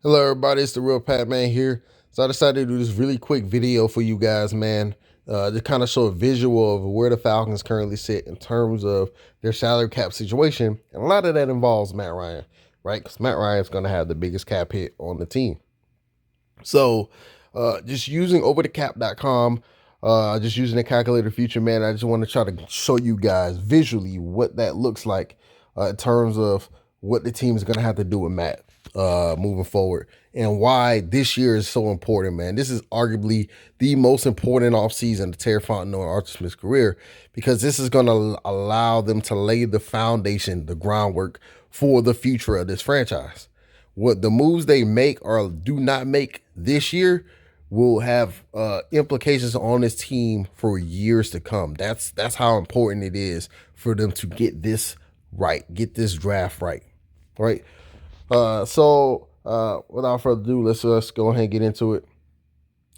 Hello, everybody. It's the Real Pat Man here. So I decided to do this really quick video for you guys, man, to kind of show a visual of where the Falcons currently sit in terms of their salary cap situation. And a lot of that involves Matt Ryan, right? Because Matt Ryan is going to have the biggest cap hit on the team. So just using overthecap.com, just using the calculator feature, man, I just want to try to show you guys visually what that looks like in terms of what the team is going to have to do with Matt moving forward and why this year is so important, man. This is arguably the most important offseason of Terry Fontenot and Arthur Smith's career because this is going to allow them to lay the foundation, the groundwork for the future of this franchise. What the moves they make or do not make this year will have implications on this team for years to come. That's how important it is for them to get this right, get this draft right, right? Without further ado, let's go ahead and get into it.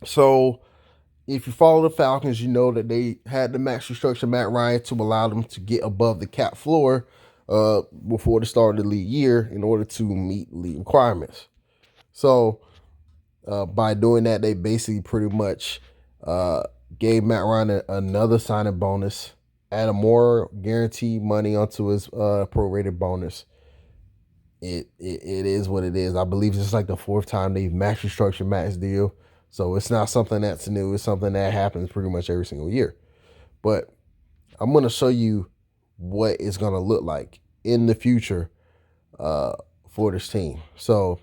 So, if you follow the Falcons, you know that they had the max restructure Matt Ryan to allow them to get above the cap floor before the start of the league year in order to meet league requirements. So, by doing that, they basically pretty much gave Matt Ryan another signing bonus, added more guaranteed money onto his prorated bonus. It is what it is. I believe it's like the fourth time they've max restructured Matt's deal. So it's not something that's new. It's something that happens pretty much every single year. But I'm going to show you what it's going to look like in the future for this team. So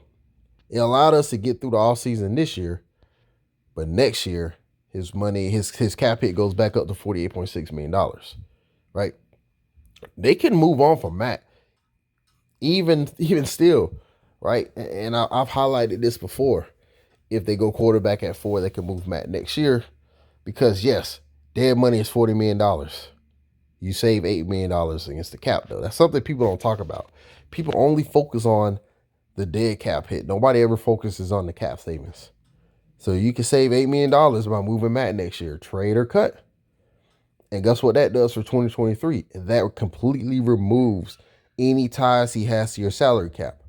it allowed us to get through the offseason this year. But next year, his money, his cap hit goes back up to $48.6 million. Right? They can move on from Matt. Even still, right? And I've highlighted this before. If they go quarterback at 4, they can move Matt next year. Because yes, dead money is $40 million. You save $8 million against the cap, though. That's something people don't talk about. People only focus on the dead cap hit. Nobody ever focuses on the cap savings. So you can save $8 million by moving Matt next year, trade or cut. And guess what that does for 2023? That completely removes any ties he has to your salary cap.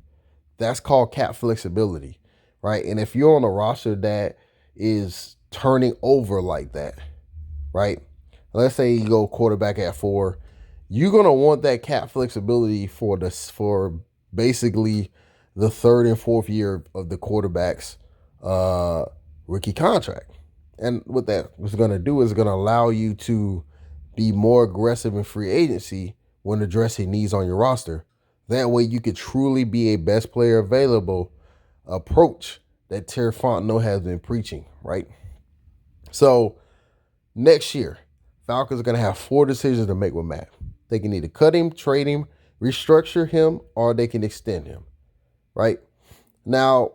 That's called cap flexibility, right? And if you're on a roster that is turning over like that, right? Let's say you go quarterback at 4, you're gonna want that cap flexibility for basically the third and fourth year of the quarterback's rookie contract. And what that was gonna do is gonna allow you to be more aggressive in free agency when addressing needs on your roster. That way you could truly be a best player available approach that Terry Fontenot has been preaching, right? So next year, Falcons are going to have 4 decisions to make with Matt. They can either cut him, trade him, restructure him, or they can extend him, right? Now,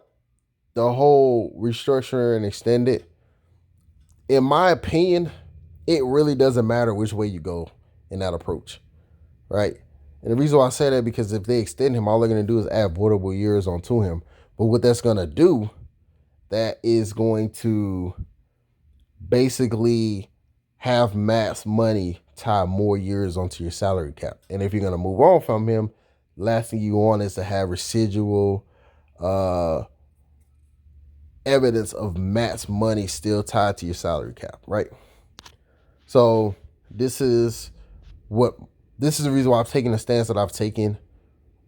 the whole restructure and extend it, in my opinion, it really doesn't matter which way you go in that approach, right? And the reason why I say that because if they extend him, all they're going to do is add voidable years onto him. But what that's going to do, that is going to basically have Matt's money tie more years onto your salary cap. And if you're going to move on from him, last thing you want is to have residual evidence of Matt's money still tied to your salary cap, right? So this is the reason why I've taken the stance that I've taken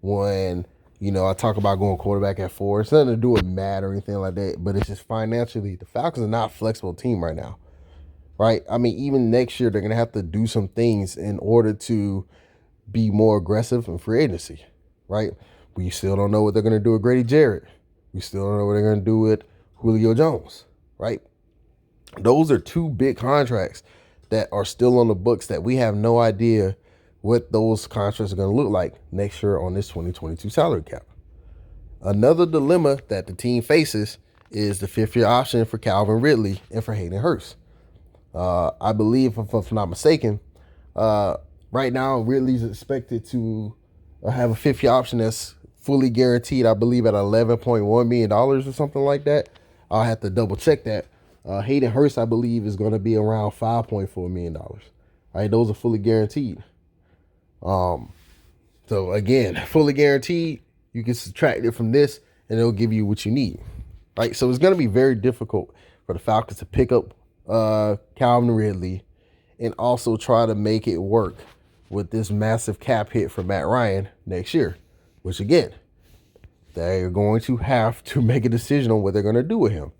when, I talk about going quarterback at 4. It's nothing to do with Matt or anything like that, but it's just financially, the Falcons are not a flexible team right now, right? I mean, even next year, they're going to have to do some things in order to be more aggressive in free agency, right? We still don't know what they're going to do with Grady Jarrett. We still don't know what they're going to do with Julio Jones, right? Those are 2 big contracts that are still on the books that we have no idea what those contracts are going to look like next year on this 2022 salary cap. Another dilemma that the team faces is the 5th-year option for Calvin Ridley and for Hayden Hurst. I believe, if I'm not mistaken, right now Ridley's expected to have a 5th-year option that's fully guaranteed, I believe, at $11.1 million or something like that. I'll have to double check that. Hayden Hurst, I believe, is going to be around $5.4 million. All right, those are fully guaranteed. So again, fully guaranteed, you can subtract it from this, and it'll give you what you need, right? So it's going to be very difficult for the Falcons to pick up Calvin Ridley and also try to make it work with this massive cap hit for Matt Ryan next year, which again, they're going to have to make a decision on what they're going to do with him.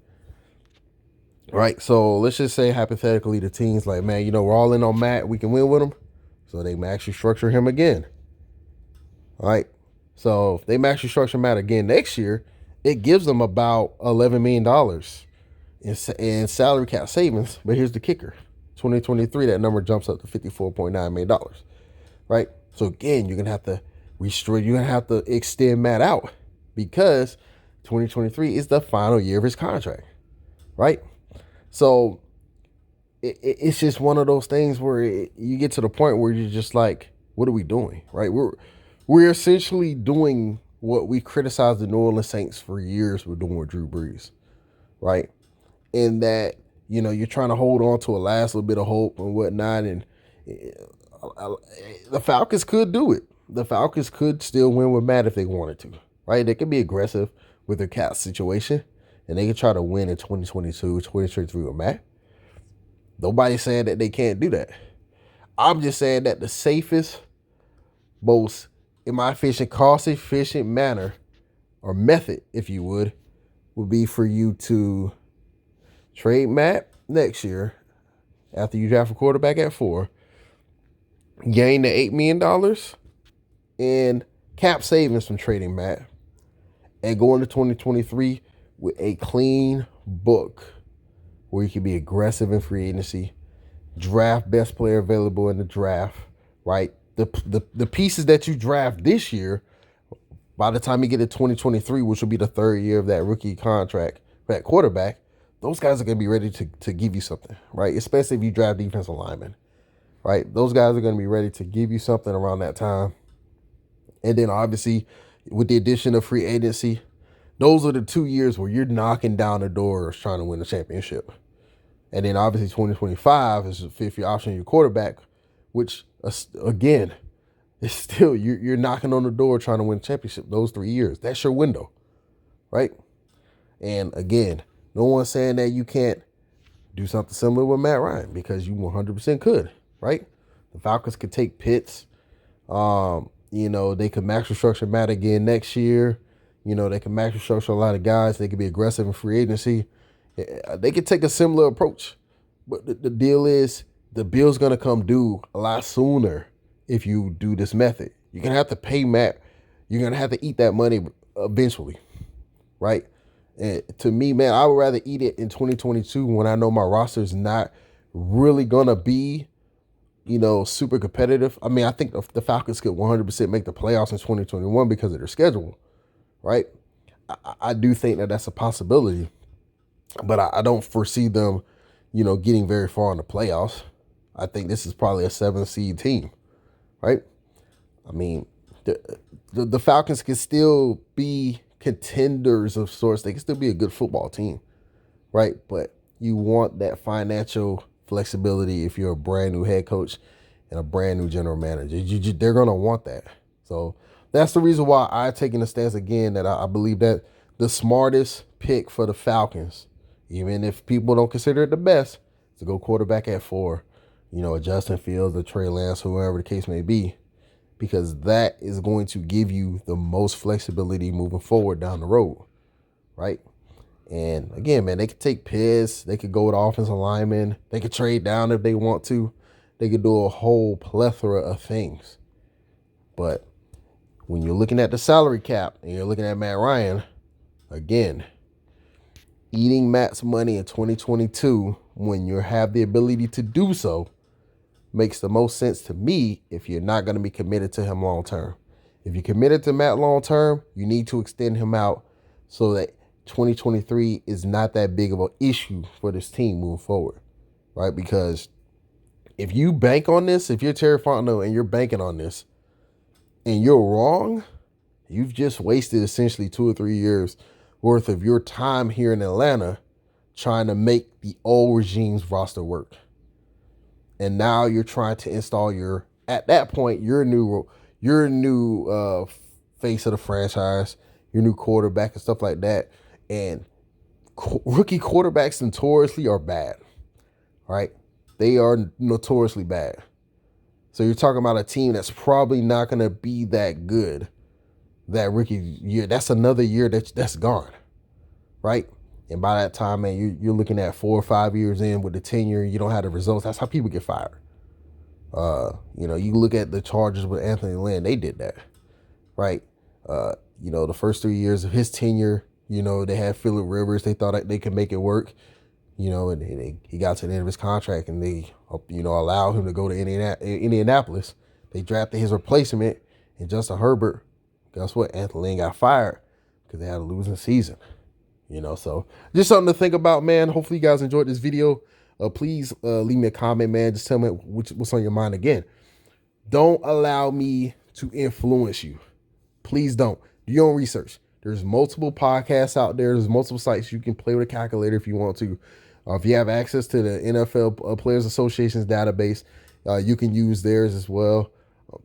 Right? So let's just say hypothetically the team's like, man, we're all in on Matt. We can win with him. So they max restructure him again. All right? So if they max restructure Matt again next year, it gives them about $11 million in salary cap savings. But here's the kicker. 2023, that number jumps up to $54.9 million. Right? So again, you're going to have to restrict, you're going to have to extend Matt out because 2023 is the final year of his contract. Right? So it's just one of those things where you get to the point where you're just like, what are we doing? Right? We're essentially doing what we criticized the New Orleans Saints for years with doing with Drew Brees. Right? In that, you're trying to hold on to a last little bit of hope and whatnot. And the Falcons could do it. The Falcons could still win with Matt if they wanted to. Right? They could be aggressive with their cap situation. And they can try to win in 2022, 2023 with Matt. Nobody's saying that they can't do that. I'm just saying that the safest, most, in my efficient, cost-efficient manner or method, if you would be for you to trade Matt next year after you draft a quarterback at 4, gain the $8 million in cap savings from trading Matt, and go into 2023 with a clean book where you can be aggressive in free agency, draft best player available in the draft, right? The pieces that you draft this year, by the time you get to 2023, which will be the third year of that rookie contract for that quarterback, those guys are going to be ready to give you something, right? Especially if you draft defensive linemen, right? Those guys are going to be ready to give you something around that time. And then obviously with the addition of free agency, those are the 2 years where you're knocking down the doors trying to win the championship. And then obviously 2025 is the 5th-year option of your quarterback, which, again, is still, you're knocking on the door trying to win the championship those 3 years. That's your window, right? And again, no one's saying that you can't do something similar with Matt Ryan because you 100% could, right? The Falcons could take Pitts. They could max restructure Matt again next year. They can max restructure a lot of guys. They could be aggressive in free agency. They could take a similar approach. But the deal is the bill's going to come due a lot sooner if you do this method. You're going to have to pay Matt. You're going to have to eat that money eventually, right? And to me, man, I would rather eat it in 2022 when I know my roster is not really going to be, super competitive. I mean, I think the Falcons could 100% make the playoffs in 2021 because of their schedule. Right? I do think that that's a possibility, but I don't foresee them, getting very far in the playoffs. I think this is probably a 7-seed team, right? I mean, the Falcons can still be contenders of sorts. They can still be a good football team, right? But you want that financial flexibility if you're a brand new head coach and a brand new general manager. They're going to want that. So that's the reason why I've taken the stance again that I believe that the smartest pick for the Falcons, even if people don't consider it the best, is to go quarterback at 4, a Justin Fields, a Trey Lance, whoever the case may be, because that is going to give you the most flexibility moving forward down the road, right? And again, man, they could take Pitts, they could go with offensive linemen, they could trade down if they want to, they could do a whole plethora of things. But when you're looking at the salary cap and you're looking at Matt Ryan, again, eating Matt's money in 2022 when you have the ability to do so makes the most sense to me if you're not going to be committed to him long term. If you're committed to Matt long term, you need to extend him out so that 2023 is not that big of an issue for this team moving forward, right? Because if you bank on this, if you're Terry Fontenot and you're banking on this, and you're wrong, you've just wasted essentially 2 or 3 years worth of your time here in Atlanta trying to make the old regime's roster work. And now you're trying to install at that point, your new face of the franchise. your new quarterback and stuff like that. And rookie quarterbacks notoriously are bad, right? They are notoriously bad. So you're talking about a team that's probably not going to be that good that rookie year. That's another year that's gone, right? And by that time, man, you're looking at 4 or 5 years in with the tenure. You don't have the results. That's how people get fired. You look at the Chargers with Anthony Lynn. They did that, right? The first 3 years of his tenure, they had Phillip Rivers. They thought that they could make it work, and he got to the end of his contract, and they, allowed him to go to Indianapolis. They drafted his replacement, and Justin Herbert. Guess what? Anthony Lynn got fired because they had a losing season. So just something to think about, man. Hopefully you guys enjoyed this video. Please leave me a comment, man. Just tell me what's on your mind. Again, don't allow me to influence you. Please don't. Do your own research. There's multiple podcasts out there. There's multiple sites you can play with a calculator if you want to. If you have access to the NFL Players Association's database, you can use theirs as well.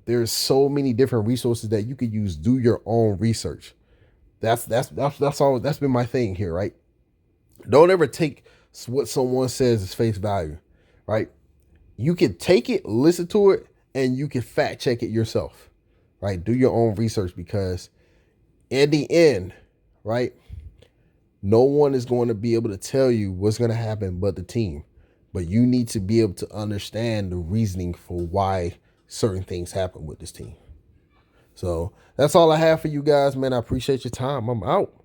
There's so many different resources that you could use. Do your own research. That's all. That's been my thing here, right? Don't ever take what someone says as face value, right? You can take it, listen to it, and you can fact check it yourself, right? Do your own research, because in the end, right, no one is going to be able to tell you what's going to happen but the team. But you need to be able to understand the reasoning for why certain things happen with this team. So that's all I have for you guys, man. I appreciate your time. I'm out.